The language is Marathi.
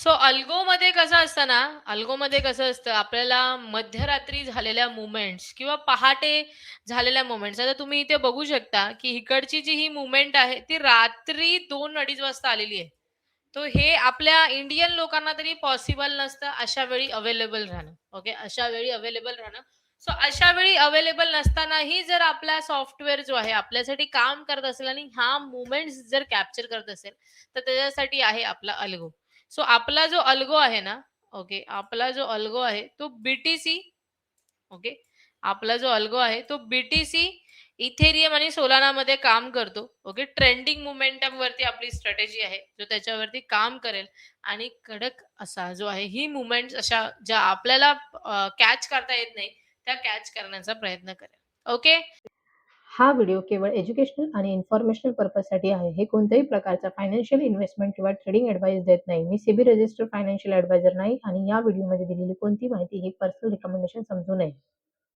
सो अल्गोमध्ये कसं असतं ना, अल्गोमध्ये कसं असतं आपल्याला मध्यरात्री झालेल्या मोमेंट्स किंवा पहाटे झालेल्या मोमेंट्स आता तुम्ही इथे बघू शकता, की इकडची जी ही मूव्हमेंट आहे ती रात्री 2-2:30 वाजता आलेली आहे. तो हे आपल्या इंडियन लोकांना तरी पॉसिबल नसतं अशा वेळी अवेलेबल राहणं. ओके. अशा वेळी अवेलेबल राहणं. सो अशा वेळी अवेलेबल नसतानाही जर आपला सॉफ्टवेअर जो आहे आपल्यासाठी काम करत असेल आणि ह्या मोमेंट्स जर कॅप्चर करत असेल, तर त्याच्यासाठी आहे आपला अल्गो. सो आपला जो अल्गो आहे ना, ओके. आपला जो अल्गो आहे तो बीटीसी ओके. आपला जो अल्गो आहे तो बीटीसी, इथेरियम आणि सोलानामध्ये काम करतो. ओके. ट्रेंडिंग मोमेंटमवरती आपली स्ट्रॅटेजी आहे, जो त्याच्यावरती काम करेल आणि कडक असा जो आहे ही मूव्हमेंट्स अशा ज्या आपल्याला कॅच करता येत नाही, त्या कॅच करण्याचा प्रयत्न करेल. ओके. हा व्हिडिओ केवळ एज्युकेशनल आणि इन्फॉर्मेशनल पर्पजसाठी आहे. हे कोणत्याही प्रकारचा फायनान्शियल इन्व्हेस्टमेंट किंवा ट्रेडिंग ॲडवाइस देत नाही. मी सेबी रजिस्टर्ड फायनान्शियल ॲडवायझर नाही आणि या व्हिडिओमध्ये दिलेली कोणतीही माहिती ही पर्सनल रिकमेंडेशन समजू नये.